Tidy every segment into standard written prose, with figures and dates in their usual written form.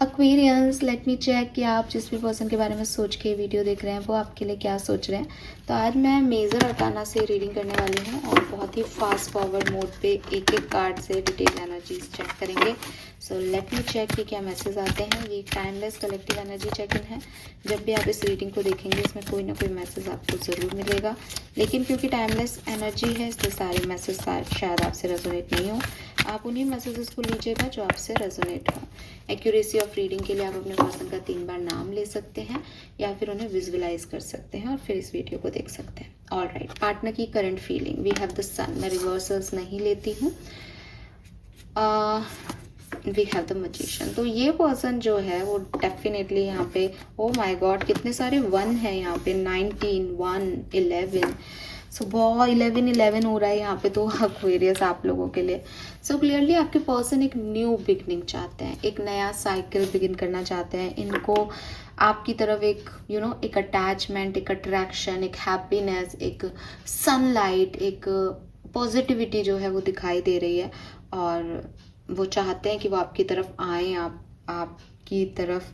Aquarians, late me check कि आप जिस भी पर्सन के बारे में सोच के वीडियो देख रहे हैं वो आपके लिए क्या सोच रहे हैं। तो आज मैं मेजर अरकाना से रीडिंग करने वाली हूँ और बहुत ही फास्ट फॉरवर्ड मोड पे एक एक कार्ड से डिटेल एनर्जीज चेक करेंगे। सो लेट मी चेक कि क्या मैसेज आते हैं। ये timeless collective energy check in है। जब भी आप इस रीडिंग को देखेंगे इसमें कोई ना कोई मैसेज आपको ज़रूर मिलेगा, लेकिन क्योंकि टाइमलेस एनर्जी है इसलिए सारे मैसेज शायद आपसे रेजोनेट नहीं हो। आप उन्हीं मैसेजेस को लीजिएगा जो आपसे रेजोनेट हो। एक्यूरेसी ऑफ रीडिंग के लिए आप अपने पर्सन का 3 बार नाम ले सकते हैं या फिर उन्हें विजुअलाइज कर सकते हैं और फिर इस वीडियो को देख सकते हैं। ऑल राइट, पार्टनर की current feeling, we have the sun. मैं रिवर्सल्स नहीं लेती हूँ। We have the magician. तो ये पर्सन जो है वो डेफिनेटली यहाँ पे, ओ माय गॉड कितने सारे 1 है यहाँ पे, 19, 1, 11। सो बहुत 11 हो रहा है यहाँ पे तो एक्वेरियस आप लोगों के लिए। सो क्लियरली आपके पर्सन एक न्यू बिगनिंग चाहते हैं, एक नया साइकिल बिगिन करना चाहते हैं। इनको आपकी तरफ एक एक अटैचमेंट, एक अट्रैक्शन, एक हैप्पीनेस, एक सनलाइट, एक पॉजिटिविटी जो है वो दिखाई दे रही है और वो चाहते हैं कि वो आपकी तरफ आए, आपकी तरफ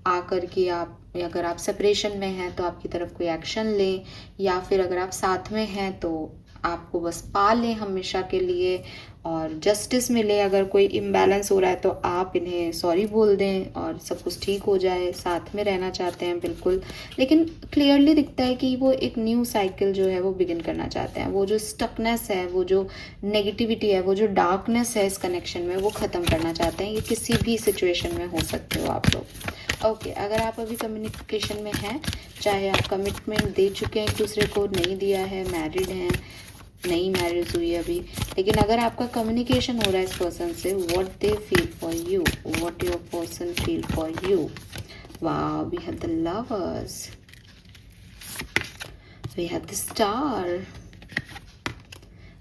आकर के आप, अगर आप सेपरेशन में हैं तो आपकी तरफ कोई एक्शन लें, या फिर अगर आप साथ में हैं तो आपको बस पा लें हमेशा के लिए और जस्टिस मिले। अगर कोई इम्बैलेंस हो रहा है तो आप इन्हें सॉरी बोल दें और सब कुछ ठीक हो जाए। साथ में रहना चाहते हैं बिल्कुल, लेकिन क्लियरली दिखता है कि वो एक न्यू साइकिल जो है वो बिगिन करना चाहते हैं। वो जो स्टकनेस है, वो जो नेगेटिविटी है, वो जो डार्कनेस है इस कनेक्शन में, वो ख़त्म करना चाहते हैं। ये किसी भी सिचुएशन में हो सकते हो आप लोग। ओके, अगर आप अभी कम्युनिकेशन में हैं, चाहे आप कमिटमेंट दे चुके हैं एक दूसरे को, नहीं दिया है, मैरिड हैं, नई मैरिज हुई है अभी, लेकिन अगर आपका कम्युनिकेशन हो रहा है इस पर्सन से, what they feel for you, what your person feel for you. Wow, we have the lovers, we have the star,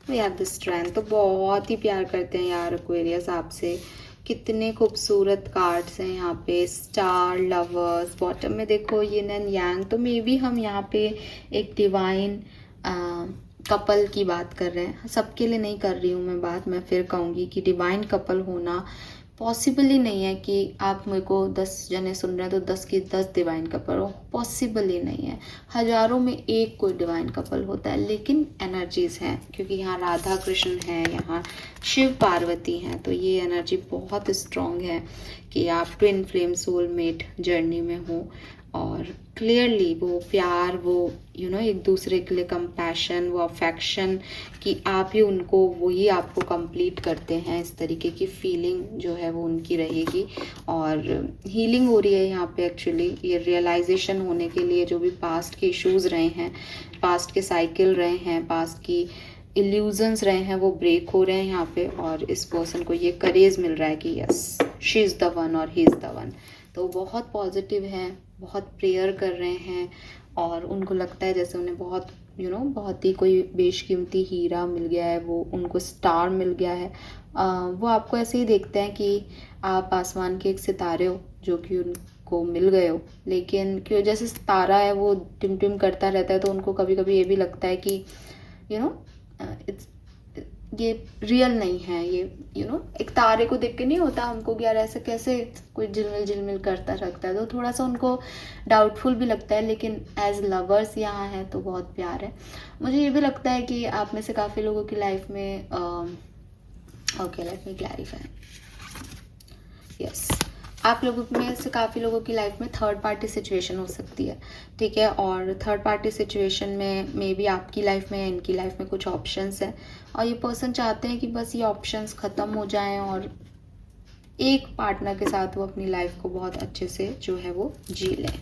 we have the strength. तो बहुत ही प्यार करते हैं यार एक्वेरियस आपसे। कितने खूबसूरत कार्ड्स हैं यहाँ पे, स्टार, लवर्स, बॉटम में देखो यिन एंड यांग। तो मे बी हम यहाँ पे एक डिवाइन कपल की बात कर रहे हैं। सबके लिए नहीं कर रही हूँ मैं बात, मैं फिर कहूँगी कि डिवाइन कपल होना पॉसिबल ही नहीं है कि आप मेरे को 10 जने सुन रहे हैं तो 10 की 10 डिवाइन कपल हो, पॉसिबल ही नहीं है। हजारों में एक कोई डिवाइन कपल होता है, लेकिन एनर्जीज हैं क्योंकि यहाँ राधा कृष्ण हैं, यहाँ शिव पार्वती हैं, तो ये एनर्जी बहुत स्ट्रॉन्ग है कि आप ट्विन फ्लेम सोलमेट जर्नी में हो। और क्लियरली वो प्यार, वो एक दूसरे के लिए कंपैशन, वो अफेक्शन कि आप ही उनको, वो ही आपको कंप्लीट करते हैं, इस तरीके की फीलिंग जो है वो उनकी रहेगी। और हीलिंग हो रही है यहाँ पे एक्चुअली, ये रियलाइजेशन होने के लिए जो भी पास्ट के इश्यूज रहे हैं, पास्ट के साइकिल रहे हैं, पास्ट की इल्यूजन्स रहे हैं, वो ब्रेक हो रहे हैं यहाँ पे। और इस पर्सन को ये करेज मिल रहा है कि yes, she is the one और ही इज़ द वन। तो बहुत पॉजिटिव हैं, बहुत प्रेयर कर रहे हैं और उनको लगता है जैसे उन्हें बहुत बहुत ही कोई बेशकीमती हीरा मिल गया है, वो उनको स्टार मिल गया है। वो आपको ऐसे ही देखते हैं कि आप आसमान के एक सितारे हो जो कि उनको मिल गए हो, लेकिन क्यों जैसे सितारा है वो टिम टिम करता रहता है, तो उनको कभी कभी ये भी लगता है कि ये रियल नहीं है। ये एक तारे को देख के नहीं होता हमको कि यार ऐसे कैसे कोई झिलमिल झिलमिल करता रखता है, तो थोड़ा सा उनको डाउटफुल भी लगता है। लेकिन एज लवर्स यहाँ है तो बहुत प्यार है। मुझे ये भी लगता है कि आप में से काफ़ी लोगों की लाइफ में okay, let me clarify. Yes, आप लोगों में से काफ़ी लोगों की लाइफ में थर्ड पार्टी सिचुएशन हो सकती है, ठीक है। और थर्ड पार्टी सिचुएशन में मे बी आपकी लाइफ में, इनकी लाइफ में कुछ ऑप्शंस हैं और ये पर्सन चाहते हैं कि बस ये ऑप्शंस ख़त्म हो जाएं और एक पार्टनर के साथ वो अपनी लाइफ को बहुत अच्छे से जो है वो जी लें।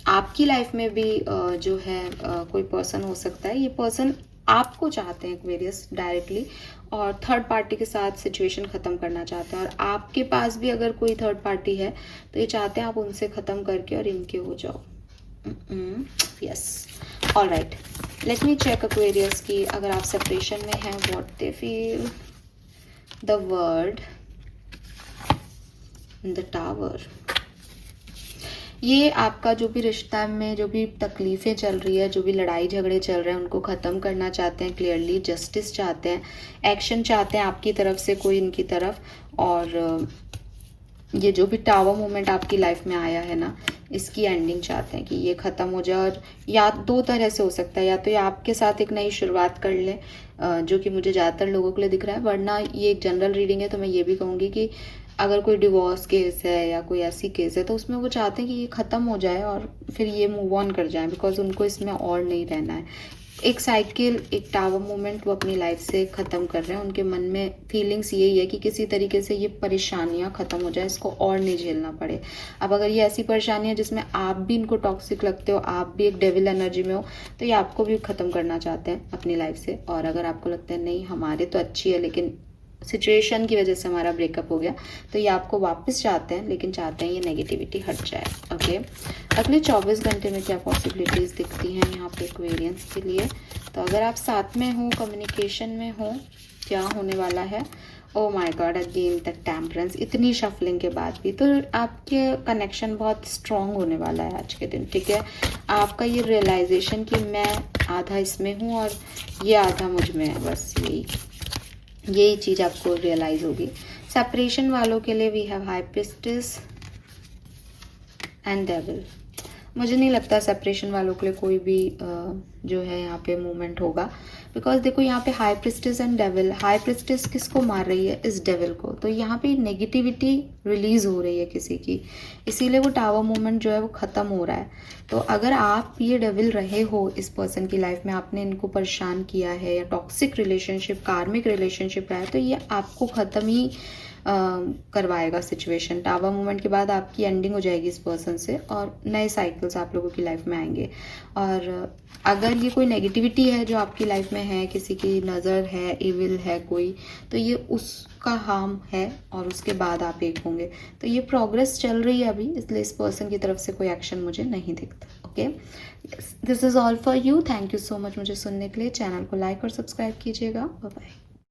आपकी लाइफ में भी जो है कोई पर्सन हो सकता है, ये पर्सन आपको चाहते हैं एक्वेरियस डायरेक्टली और थर्ड पार्टी के साथ सिचुएशन ख़त्म करना चाहते हैं। और आपके पास भी अगर कोई थर्ड पार्टी है तो ये चाहते हैं आप उनसे ख़त्म करके और इनके हो जाओ। Yes, all right, let me check Aquarius की अगर आप सेपरेशन में हैं, what they feel. The world, the tower. ये आपका जो भी रिश्ता में जो भी तकलीफ़ें चल रही है, जो भी लड़ाई झगड़े चल रहे हैं, उनको ख़त्म करना चाहते हैं। क्लियरली जस्टिस चाहते हैं, एक्शन चाहते हैं आपकी तरफ से कोई इनकी तरफ। और ये जो भी टावर मोमेंट आपकी लाइफ में आया है ना, इसकी एंडिंग चाहते हैं कि ये ख़त्म हो जाए। और या दो तरह से हो सकता है, या तो ये आपके साथ एक नई शुरुआत कर लें, जो कि मुझे ज़्यादातर लोगों के लिए दिख रहा है, वरना ये एक जनरल रीडिंग है। तो मैं ये भी कहूँगी कि अगर कोई डिवोर्स केस है या कोई ऐसी केस है, तो उसमें वो चाहते हैं कि ये ख़त्म हो जाए और फिर ये मूव ऑन कर जाए, बिकॉज उनको इसमें और नहीं रहना है। एक साइकिल, एक टावर मोमेंट वो अपनी लाइफ से ख़त्म कर रहे हैं। उनके मन में फीलिंग्स यही है कि किसी तरीके से ये परेशानियां ख़त्म हो जाए, इसको और नहीं झेलना पड़े। अब अगर ये ऐसी परेशानियां जिसमें आप भी इनको टॉक्सिक लगते हो, आप भी एक डेविल एनर्जी में हो, तो ये आपको भी ख़त्म करना चाहते हैं अपनी लाइफ से। और अगर आपको लगता है नहीं हमारे तो अच्छी है, लेकिन सिचुएशन की वजह से हमारा ब्रेकअप हो गया, तो ये आपको वापस चाहते हैं, लेकिन चाहते हैं ये नेगेटिविटी हट जाए। ओके, अगले 24 घंटे में क्या पॉसिबिलिटीज़ दिखती हैं यहाँ पे एक्वेरियंस के लिए। तो अगर आप साथ में हो, कम्युनिकेशन में हो, क्या होने वाला है। Oh my God, again the temperance, इतनी शफलिंग के बाद भी तो आपके कनेक्शन बहुत स्ट्रॉन्ग होने वाला है आज के दिन। ठीक है, आपका ये रियलाइजेशन कि मैं आधा इसमें हूँ और ये आधा मुझ में है, बस यही चीज़ आपको रियलाइज होगी। सेपरेशन वालों के लिए we have high priestess and devil. मुझे नहीं लगता सेपरेशन वालों के लिए कोई भी जो है यहाँ पे मूवमेंट होगा, बिकॉज देखो यहाँ पे high priestess and devil. High priestess किसको मार रही है? इस डेविल को। तो यहाँ पे नेगेटिविटी रिलीज हो रही है किसी की, इसीलिए वो टावर मूवमेंट जो है वो ख़त्म हो रहा है। तो अगर आप ये डेविल रहे हो इस पर्सन की लाइफ में, आपने इनको परेशान किया है, या टॉक्सिक रिलेशनशिप, कार्मिक रिलेशनशिप रहा है, तो ये आपको ख़त्म ही करवाएगा सिचुएशन। टावर मूवमेंट के बाद आपकी एंडिंग हो जाएगी इस पर्सन से, और नए साइकिल्स आप लोगों की लाइफ में आएंगे। और अगर ये कोई नेगेटिविटी है जो आपकी लाइफ में है, किसी की नज़र है, इविल है कोई, तो ये उसका हार्म है, और उसके बाद आप एक होंगे। तो ये प्रोग्रेस चल रही है अभी, इसलिए इस पर्सन की तरफ से कोई एक्शन मुझे नहीं दिखता। Okay, this is all for you. Thank you so much मुझे सुनने के लिए। चैनल को लाइक और सब्सक्राइब कीजिएगा। Bye bye.